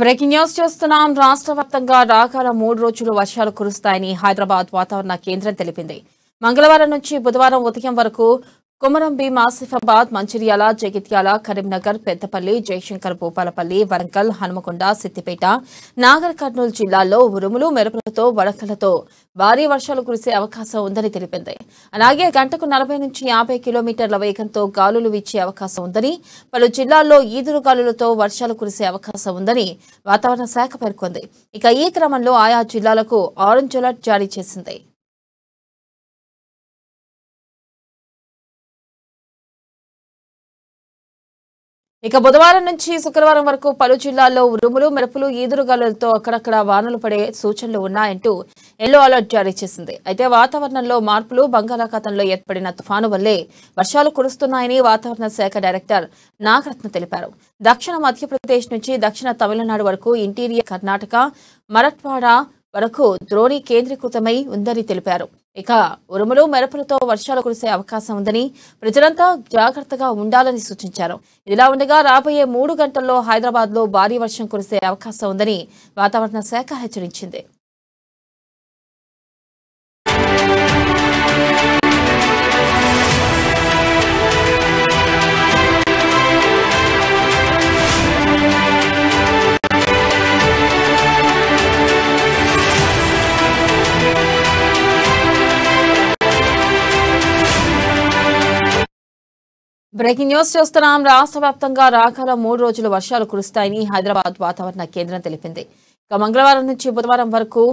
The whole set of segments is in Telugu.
బ్రేకింగ్ న్యూస్ చూస్తున్నాం. రాష్ట్ర వ్యాప్తంగా రాగల 3 రోజులు వర్షాలు కురుస్తాయని హైదరాబాద్ వాతావరణ కేంద్రం తెలిపింది. మంగళవారం నుంచి బుధవారం ఉదయం వరకు కొమరం భీం, ఆసిఫాబాద్, మంచిర్యాల, జగిత్యాల, కరీంనగర్, పెద్దపల్లి, జయశంకర్, భూపాలపల్లి, వరంగల్, హనుమకొండ, సిద్దిపేట, నాగర్ కర్నూలు జిల్లాల్లో ఉరుములు, మెరుపులతో, వడకలతో భారీ వర్షాలు కురిసే అవకాశం ఉందని తెలిపింది. అలాగే గంటకు 40 నుంచి 50 కిలోమీటర్ల వేగంతో గాలులు వీచే అవకాశం ఉందని, పలు జిల్లాల్లో ఈదురుగాలులతో వర్షాలు కురిసే అవకాశం ఉందని వాతావరణ శాఖ పేర్కొంది. ఇక ఈ క్రమంలో ఆయా జిల్లాలకు ఆరెంజ్ అలర్ట్ జారీ చేసింది. ఇక బుధవారం నుంచి శుక్రవారం వరకు పలు జిల్లాల్లో ఉరుములు, మెరుపులు, ఈదురుగాలులతో అక్కడక్కడ వానలు పడే సూచనలు ఉన్నాయంటూ ఎల్లో అలర్ట్ జారీ చేసింది. అయితే వాతావరణంలో మార్పులు, బంగాళాఖాతంలో ఏర్పడిన తుఫాను వల్లే వర్షాలు కురుస్తున్నాయని వాతావరణ శాఖ డైరెక్టర్ నాగరత్న తెలిపారు. దక్షిణ మధ్యప్రదేశ్ నుంచి దక్షిణ తమిళనాడు వరకు, ఇంటీరియర్ కర్ణాటక, మరాఠ్వాడా వరకు ద్రోణి కేంద్రీకృతమై ఉందని తెలిపారు. ఇక ఉరుములు, మెరుపులతో వర్షాలు కురిసే అవకాశం ఉందని, ప్రజలంతా జాగ్రత్తగా ఉండాలని సూచించారు. ఇదిలా ఉండగా రాబోయే 3 గంటల్లో హైదరాబాద్ లో భారీ వర్షం కురిసే అవకాశం ఉందని వాతావరణ శాఖ హెచ్చరించింది. బ్రేకింగ్ న్యూస్ చూస్తున్నాం. రాష్ట్ర వ్యాప్తంగా రాగల 3 రోజులు వర్షాలు కురుస్తాయని హైదరాబాద్ వాతావరణ కేంద్రం తెలిపింది. ఇక మంగళవారం నుంచి బుధవారం వరకు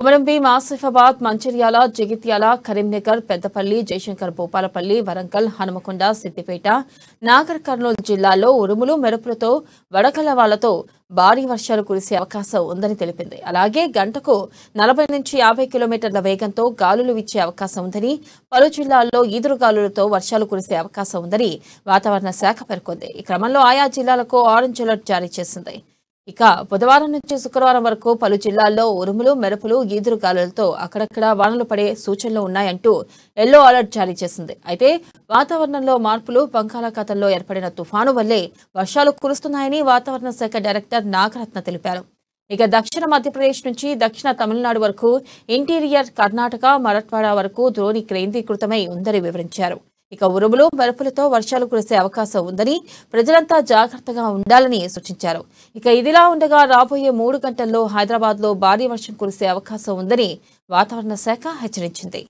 కొమరం భీం, ఆసిఫాబాద్, మంచిర్యాల, జగిత్యాల, కరీంనగర్, పెద్దపల్లి, జయశంకర్, భూపాలపల్లి, వరంగల్, హనుమకొండ, సిద్దిపేట, నాగర్ కర్నూలు జిల్లాల్లో ఉరుములు, మెరుపులతో, వడగళ్లవాలతో భారీ వర్షాలు కురిసే అవకాశం ఉందని తెలిపింది. అలాగే గంటకు 40 నుంచి 50 కిలోమీటర్ల వేగంతో గాలులు వీచే అవకాశం ఉందని, పలు జిల్లాల్లో ఈదురుగాలులతో వర్షాలు కురిసే అవకాశం ఉందని వాతావరణ శాఖ పేర్కొంది. ఈ క్రమంలో ఆయా జిల్లాలకు ఆరెంజ్ అలర్ట్ జారీ చేసింది. ఇక బుధవారం నుంచి శుక్రవారం వరకు పలు జిల్లాల్లో ఉరుములు, మెరుపులు, ఈదురుగాలులతో అక్కడక్కడ వానలు పడే సూచనలు ఉన్నాయంటూ ఎల్లో అలర్ట్ జారీ చేసింది. అయితే వాతావరణంలో మార్పులు, బంగాళాఖాతంలో ఏర్పడిన తుఫాను వల్లే వర్షాలు కురుస్తున్నాయని వాతావరణ శాఖ డైరెక్టర్ నాగరత్న తెలిపారు. ఇక దక్షిణ మధ్యప్రదేశ్ నుంచి దక్షిణ తమిళనాడు వరకు, ఇంటీరియర్ కర్ణాటక, మరాఠ్వాడా వరకు ద్రోణి కేంద్రీకృతమై ఉందని వివరించారు. ఇక ఉరుములు, మెరుపులతో వర్షాలు కురిసే అవకాశం ఉందని, ప్రజలంతా జాగ్రత్తగా ఉండాలని సూచించారు. ఇక ఇదిలా ఉండగా రాబోయే 3 గంటల్లో హైదరాబాద్ లో భారీ వర్షం కురిసే అవకాశం ఉందని వాతావరణ శాఖ హెచ్చరించింది.